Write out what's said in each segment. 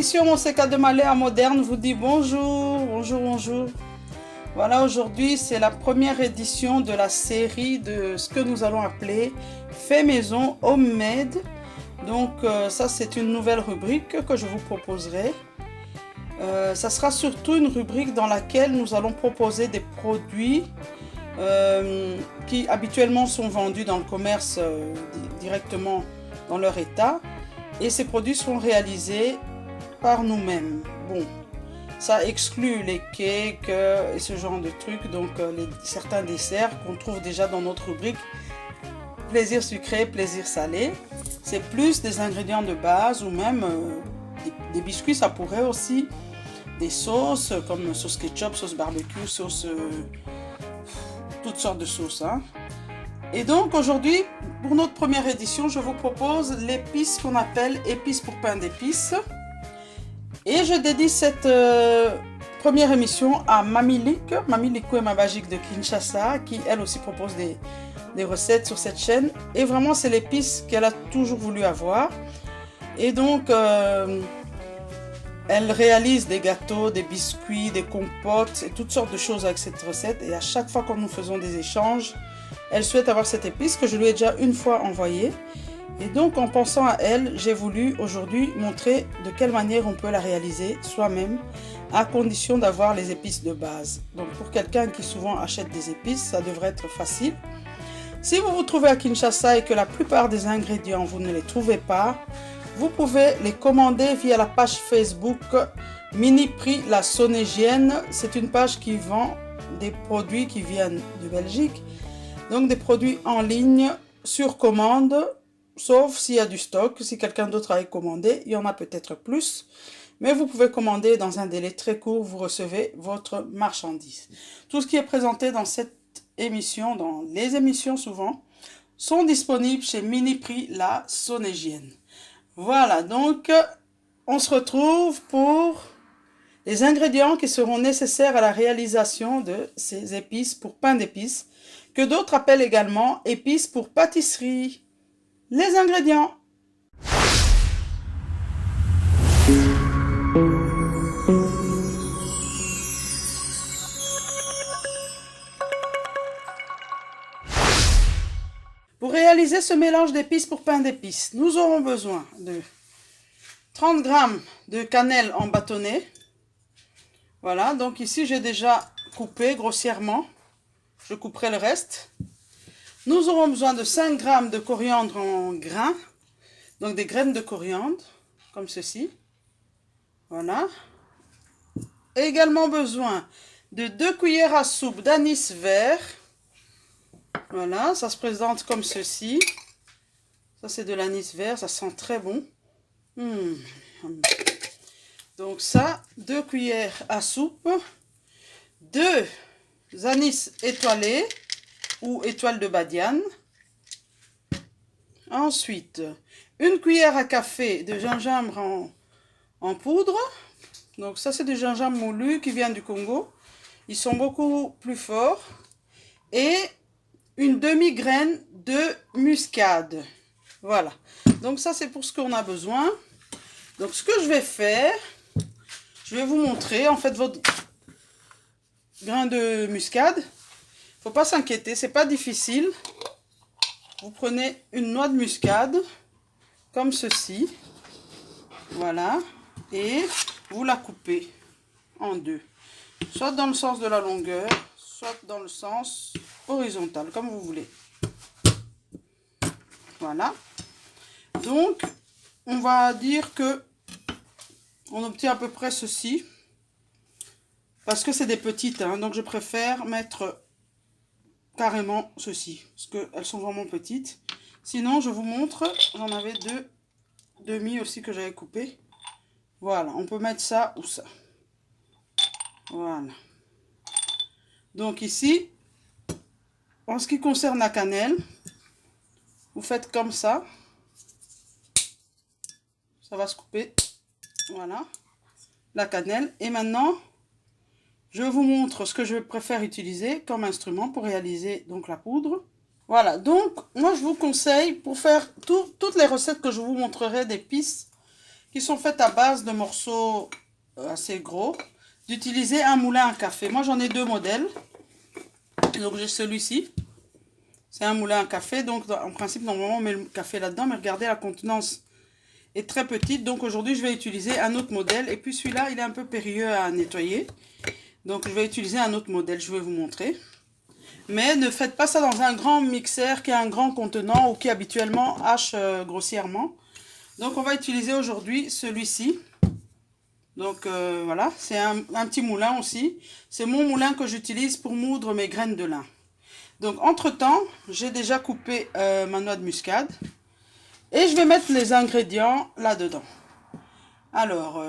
L'émission Monseca de Maléa Moderne vous dit bonjour, bonjour, bonjour. Voilà, aujourd'hui c'est la première édition de la série de ce que nous allons appeler Fait Maison Homemade. Donc ça c'est une nouvelle rubrique que je vous proposerai. Ça sera surtout une rubrique dans laquelle nous allons proposer des produits qui habituellement sont vendus dans le commerce directement dans leur état. Et ces produits seront réalisés par nous-mêmes. Bon, ça exclut les cakes et ce genre de trucs, donc certains desserts qu'on trouve déjà dans notre rubrique plaisir sucré, plaisir salé. C'est plus des ingrédients de base ou même des biscuits, ça pourrait aussi, des sauces comme sauce ketchup, sauce barbecue, sauce, toutes sortes de sauces. Hein. Et donc aujourd'hui, pour notre première édition, je vous propose l'épice qu'on appelle épice pour pain d'épices. Et je dédie cette première émission à Mamie Lico et Mabagique de Kinshasa, qui elle aussi propose des recettes sur cette chaîne. Et vraiment, c'est l'épice qu'elle a toujours voulu avoir. Et donc, elle réalise des gâteaux, des biscuits, des compotes et toutes sortes de choses avec cette recette. Et à chaque fois que nous faisons des échanges, elle souhaite avoir cette épice que je lui ai déjà une fois envoyée. Et donc en pensant à elle, j'ai voulu aujourd'hui montrer de quelle manière on peut la réaliser soi-même à condition d'avoir les épices de base. Donc pour quelqu'un qui souvent achète des épices, ça devrait être facile. Si vous vous trouvez à Kinshasa et que la plupart des ingrédients, vous ne les trouvez pas, vous pouvez les commander via la page Facebook Mini Prix La Sonégienne. C'est une page qui vend des produits qui viennent de Belgique. Donc des produits en ligne sur commande, sauf s'il y a du stock. Si quelqu'un d'autre a commandé, il y en a peut-être plus. Mais vous pouvez commander dans un délai très court, vous recevez votre marchandise. Tout ce qui est présenté dans cette émission, dans les émissions souvent, sont disponibles chez Mini Prix La Sonégienne. Voilà, donc on se retrouve pour les ingrédients qui seront nécessaires à la réalisation de ces épices pour pain d'épices, que d'autres appellent également épices pour pâtisserie. Les ingrédients. Pour réaliser ce mélange d'épices pour pain d'épices, nous aurons besoin de 30 g de cannelle en bâtonnet. Voilà, donc ici j'ai déjà coupé grossièrement. Je couperai le reste. Nous aurons besoin de 5 g de coriandre en grains. Donc des graines de coriandre, comme ceci. Voilà. Et également besoin de 2 cuillères à soupe d'anis vert. Voilà, ça se présente comme ceci. Ça c'est de l'anis vert, ça sent très bon. Donc ça, 2 cuillères à soupe. 2 anis étoilés ou étoiles de badiane. Ensuite, 1 cuillère à café de gingembre en poudre. Donc ça c'est du gingembre moulu qui vient du Congo. Ils sont beaucoup plus forts. Et une demi-graine de muscade. Voilà. Donc ça c'est pour ce qu'on a besoin. Donc ce que je vais faire, je vais vous montrer en fait votre grain de muscade. Faut pas s'inquiéter, c'est pas difficile. Vous prenez une noix de muscade comme ceci. Voilà. Et vous la coupez en deux. Soit dans le sens de la longueur, soit dans le sens horizontal, comme vous voulez. Voilà. Donc, on va dire que on obtient à peu près ceci. Parce que c'est des petites, hein, donc je préfère mettre carrément ceci, parce qu'elles sont vraiment petites. Sinon, je vous montre, j'en avais 2 demi aussi que j'avais coupé. Voilà, on peut mettre ça ou ça. Voilà. Donc ici, en ce qui concerne la cannelle, vous faites comme ça. Ça va se couper. Voilà. La cannelle. Et maintenant, je vous montre ce que je préfère utiliser comme instrument pour réaliser donc la poudre. Voilà, donc moi je vous conseille pour faire toutes les recettes que je vous montrerai d'épices qui sont faites à base de morceaux assez gros, d'utiliser un moulin à café. Moi, j'en ai deux modèles. Donc, j'ai celui-ci. C'est un moulin à café. Donc, en principe, normalement, on met le café là-dedans. Mais regardez, la contenance est très petite. Donc, aujourd'hui, je vais utiliser un autre modèle. Et puis, celui-là, il est un peu périlleux à nettoyer. Donc, je vais utiliser un autre modèle. Je vais vous montrer. Mais ne faites pas ça dans un grand mixeur qui a un grand contenant ou qui habituellement hache grossièrement. Donc, on va utiliser aujourd'hui celui-ci. Donc, voilà, c'est un petit moulin aussi. C'est mon moulin que j'utilise pour moudre mes graines de lin. Donc, entre-temps, j'ai déjà coupé ma noix de muscade. Et je vais mettre les ingrédients là-dedans. Alors,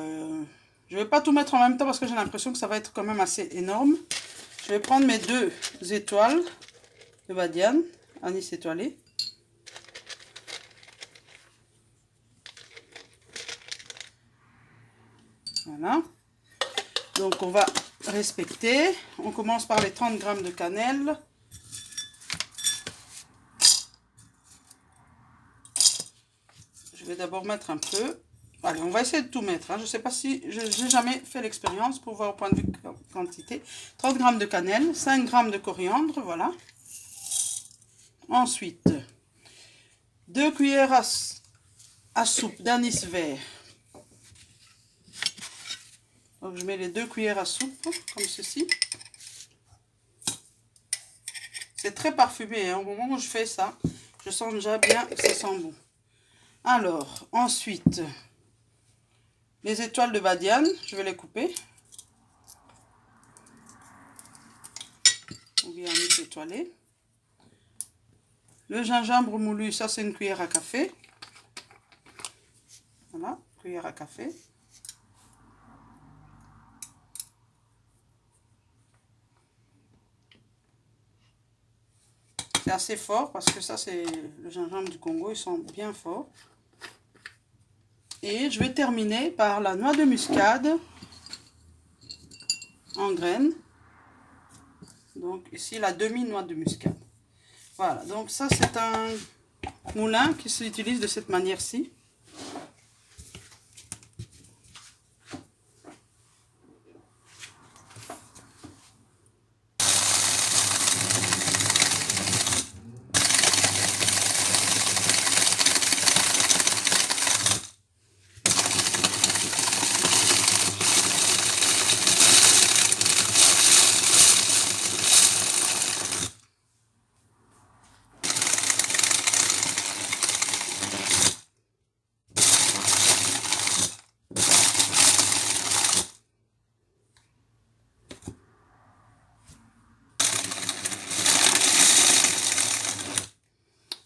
je ne vais pas tout mettre en même temps parce que j'ai l'impression que ça va être quand même assez énorme. Je vais prendre mes 2 étoiles de badiane, anis étoilé. Voilà. Donc, on va respecter. On commence par les 30 g de cannelle. Je vais d'abord mettre un peu. Allez, on va essayer de tout mettre. Hein. Je ne sais pas si... Je n'ai jamais fait l'expérience pour voir au point de vue quantité. 30 g de cannelle, 5 g de coriandre, voilà. Ensuite, 2 cuillères à soupe d'anis vert. Donc, je mets les 2 cuillères à soupe, comme ceci. C'est très parfumé. Hein. Au moment où je fais ça, je sens déjà bien que ça sent bon. Alors, ensuite, les étoiles de badiane, je vais les couper. Ou bien anis étoilé. Le gingembre moulu, ça c'est une cuillère à café. Voilà, cuillère à café. C'est assez fort parce que ça c'est le gingembre du Congo, ils sont bien forts. Et je vais terminer par la noix de muscade en graines. Donc ici la demi-noix de muscade. Voilà, donc ça c'est un moulin qui s'utilise de cette manière-ci.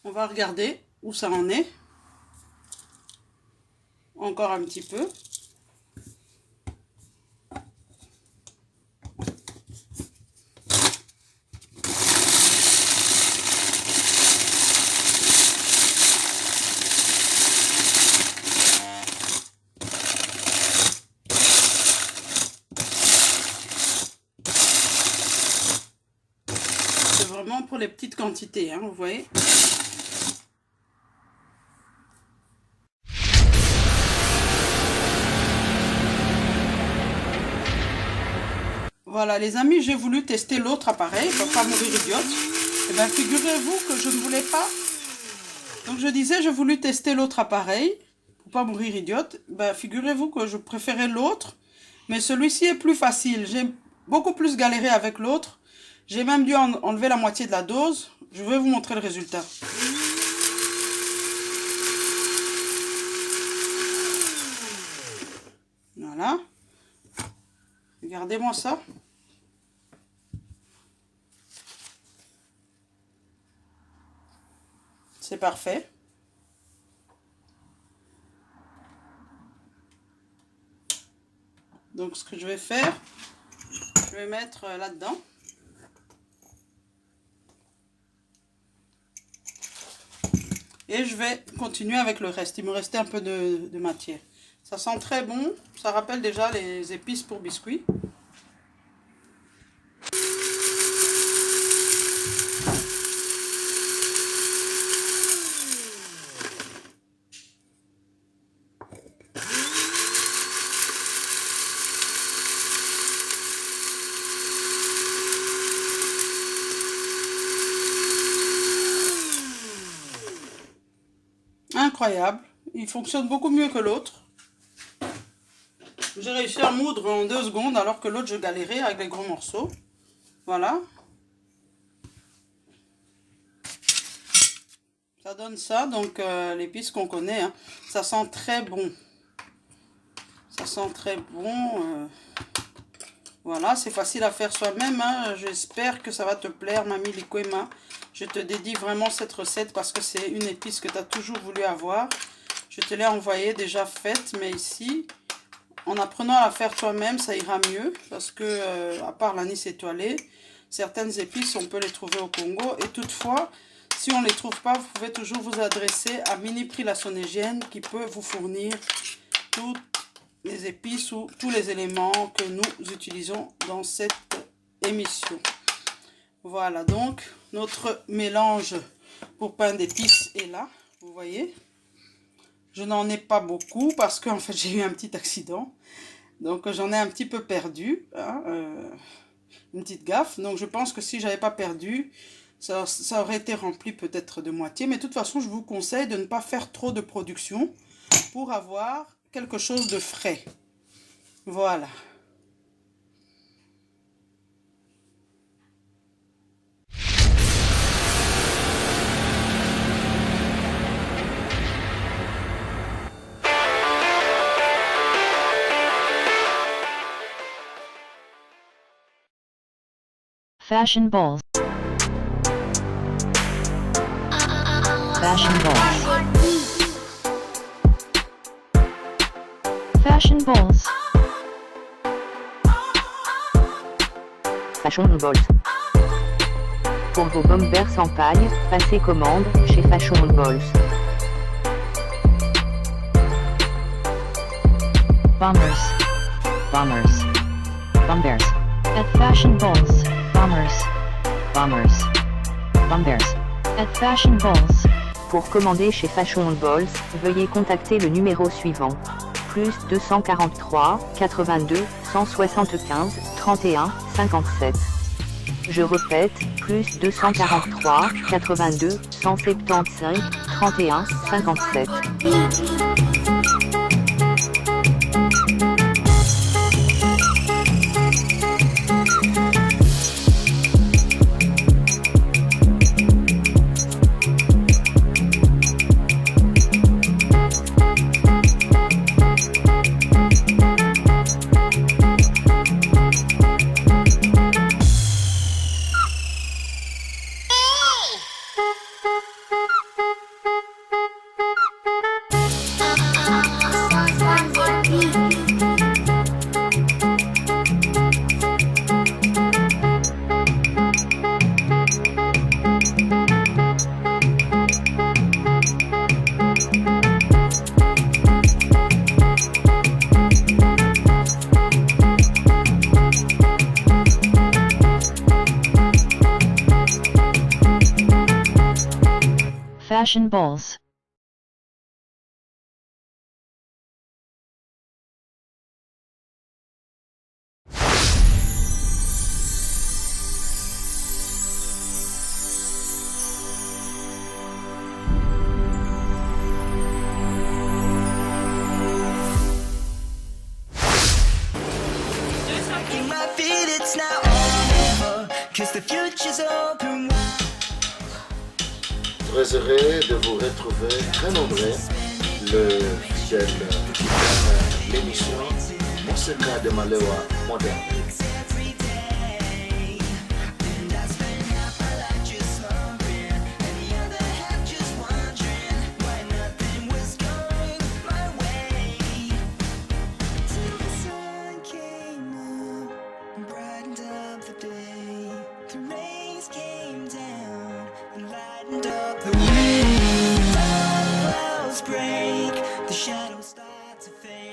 On va regarder où ça en est. Encore un petit peu. C'est vraiment pour les petites quantités, hein, vous voyez. Voilà les amis, j'ai voulu tester l'autre appareil pour pas mourir idiote. Et bien figurez-vous que je ne voulais pas. Donc je disais, j'ai voulu tester l'autre appareil pour pas mourir idiote. Ben figurez-vous que je préférais l'autre, mais celui-ci est plus facile. J'ai beaucoup plus galéré avec l'autre. J'ai même dû enlever la moitié de la dose. Je vais vous montrer le résultat. Voilà. Regardez-moi ça. C'est parfait. Donc ce que je vais faire, je vais mettre là-dedans. Et je vais continuer avec le reste. Il me restait un peu de matière. Ça sent très bon. Ça rappelle déjà les épices pour biscuits. incroyable. Il fonctionne beaucoup mieux que l'autre. J'ai réussi à moudre en 2 secondes alors que l'autre je galérais avec les gros morceaux. Voilà. Ça donne ça, donc l'épice qu'on connaît. Hein. Ça sent très bon. Ça sent très bon. Voilà, c'est facile à faire soi-même. Hein. J'espère que ça va te plaire, Mamie Likwema. Je te dédie vraiment cette recette parce que c'est une épice que tu as toujours voulu avoir. Je te l'ai envoyée déjà faite, mais ici, en apprenant à la faire toi-même, ça ira mieux. Parce que, à part l'anis étoilé, certaines épices, on peut les trouver au Congo. Et toutefois, si on ne les trouve pas, vous pouvez toujours vous adresser à Miniprix La Sonégienne qui peut vous fournir toutes les épices ou tous les éléments que nous utilisons dans cette émission. Voilà, donc notre mélange pour pain d'épices est là, vous voyez. Je n'en ai pas beaucoup parce qu'en fait j'ai eu un petit accident. Donc j'en ai un petit peu perdu, hein, une petite gaffe. Donc je pense que si j'avais pas perdu, ça aurait été rempli peut-être de moitié. Mais de toute façon, je vous conseille de ne pas faire trop de production pour avoir quelque chose de frais. Voilà. Fashion balls. Fashion balls. Fashion balls. Fashion Balls. Pour vos bombers sans paille, passez commande chez Fashion Balls. Bombers. Bombers. Bombers. At Fashion balls. Bombers. Bombers. Bombers. At Fashion balls. Pour commander chez Fashion Balls, veuillez contacter le numéro suivant. Plus 243 82 175 31 57. Je répète, plus 243 82 175 31 57. Fashion balls. In my feet it's now or never, 'cause the future's open wide. Très heureux de vous retrouver, très nombreux, le fidèle l'émission Monseigneur de Malewa moderne. The wind, clouds break, the shadows start to fade.